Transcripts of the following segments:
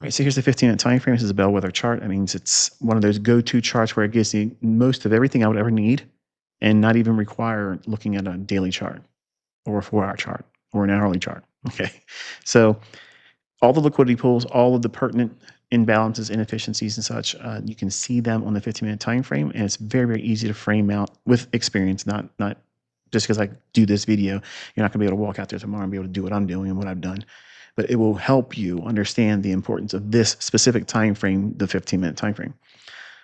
Right, so here's the 15-minute time frame. This is a bellwether chart. That means it's one of those go-to charts where it gives you most of everything I would ever need and not even require looking at a daily chart or a 4-hour chart or an hourly chart. Okay, so all the liquidity pools, all of the pertinent imbalances, inefficiencies, and such, you can see them on the 15-minute time frame, and it's very, very easy to frame out with experience. Not just because I do this video, you're not going to be able to walk out there tomorrow and be able to do what I'm doing and what I've done. But it will help you understand the importance of this specific time frame, the 15-minute time frame.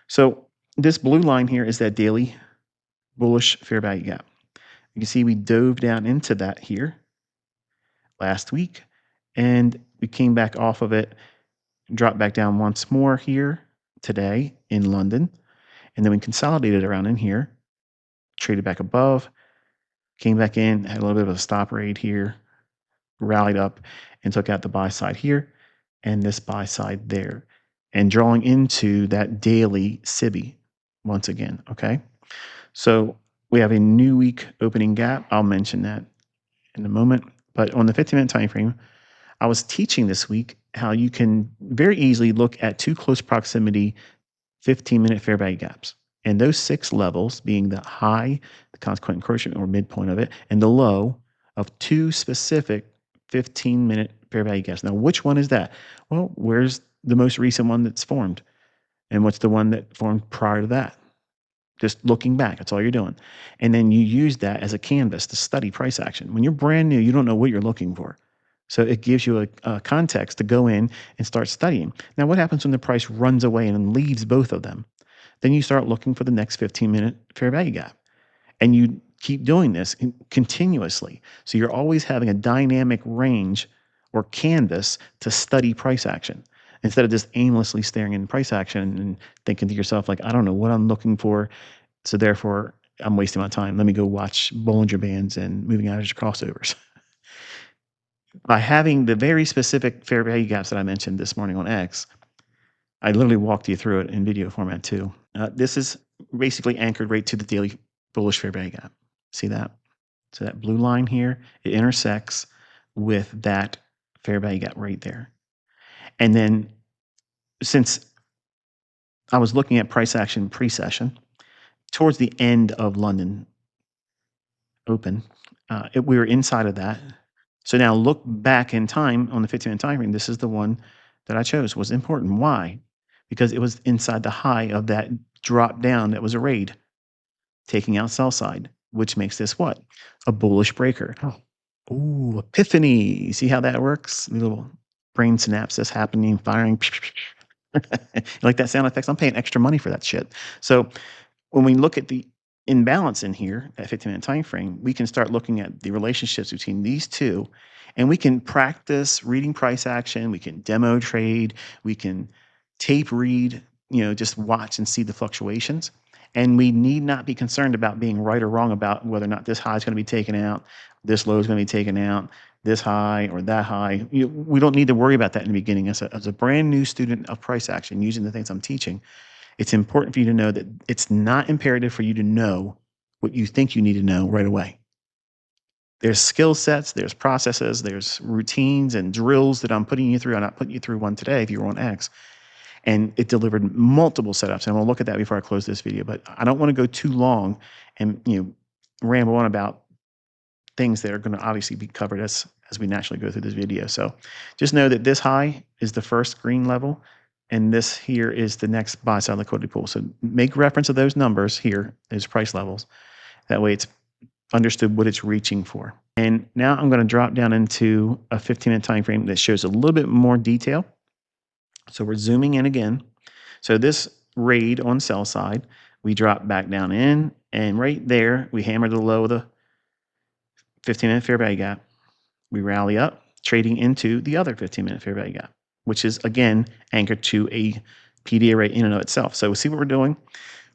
So this blue line here is that daily bullish fair value gap. You can see we dove down into that here last week, and we came back off of it, dropped back down once more here today in London, and then we consolidated around in here, traded back above, came back in, had a little bit of a stop raid here, rallied up, and took out the buy side here and this buy side there, and drawing into that daily SIBI once again. Okay, so we have a new week opening gap. I'll mention that in a moment, but on the 15-minute time frame, I was teaching this week how you can very easily look at two close proximity 15-minute fair value gaps. And those 6 levels being the high, the consequent encroachment or midpoint of it, and the low of 2 specific 15-minute fair value gaps. Now, which one is that? Well, where's the most recent one that's formed? And what's the one that formed prior to that? Just looking back, that's all you're doing. And then you use that as a canvas to study price action. When you're brand new, you don't know what you're looking for. So it gives you a context to go in and start studying. Now, what happens when the price runs away and leaves both of them? Then you start looking for the next 15-minute fair value gap. And you keep doing this continuously. So you're always having a dynamic range or canvas to study price action instead of just aimlessly staring in price action and thinking to yourself, like, I don't know what I'm looking for. So therefore, I'm wasting my time. Let me go watch Bollinger Bands and moving average crossovers. By having the very specific fair value gaps that I mentioned this morning on X, I literally walked you through it in video format too. This is basically anchored right to the daily bullish fair value gap. See that? So that blue line here, it intersects with that fair value gap right there. And then since I was looking at price action pre-session, towards the end of London open, we were inside of that. So now look back in time on the 15-minute time frame. This is the one that I chose was important. Why? Because it was inside the high of that drop down that was a raid, taking out sell side, which makes this what? A bullish breaker. Oh, ooh, epiphany. See how that works? Little brain synapses happening, firing. Like that sound effects? I'm paying extra money for that shit. So when we look at the imbalance in here, that 15-minute time frame, we can start looking at the relationships between these two, and we can practice reading price action. We can demo trade. We can tape read, just watch and see the fluctuations. And we need not be concerned about being right or wrong about whether or not this high is going to be taken out, this low is going to be taken out, this high or that high. We don't need to worry about that in the beginning. As a brand new student of price action, using the things I'm teaching, it's important for you to know that it's not imperative for you to know what you think you need to know right away. There's skill sets, there's processes, there's routines and drills that I'm putting you through. I'm not putting you through one today if you were on X. And it delivered multiple setups. And we'll look at that before I close this video. But I don't want to go too long and ramble on about things that are going to obviously be covered as we naturally go through this video. So just know that this high is the first green level, and this here is the next buy side liquidity pool. So make reference to those numbers here, those price levels. That way it's understood what it's reaching for. And now I'm going to drop down into a 15-minute time frame that shows a little bit more detail. So we're zooming in again. So this raid on sell side, we drop back down in, and right there we hammer the low of the 15-minute fair value gap. We rally up, trading into the other 15-minute fair value gap, which is again anchored to a PD array in and of itself. So see what we're doing?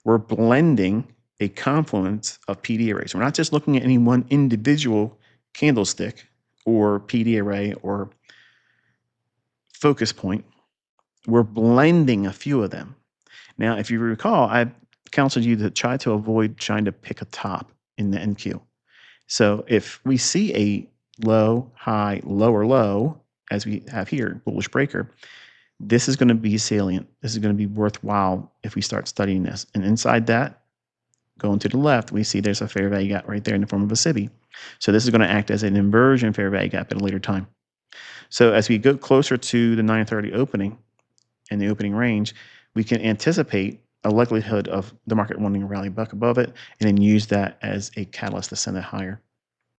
We're blending a confluence of PD arrays. We're not just looking at any one individual candlestick or PD array or focus point. We're blending a few of them. Now, if you recall, I counseled you to try to avoid trying to pick a top in the NQ. So if we see a low, high, lower low, as we have here, bullish breaker, This is going to be salient. This is going to be worthwhile if we start studying this. And inside that, going to the left, we see there's a fair value gap right there in the form of a SIBI. So this is going to act as an inversion fair value gap at a later time. So as we go closer to the 930 opening and the opening range, we can anticipate a likelihood of the market wanting to rally back above it and then use that as a catalyst to send it higher.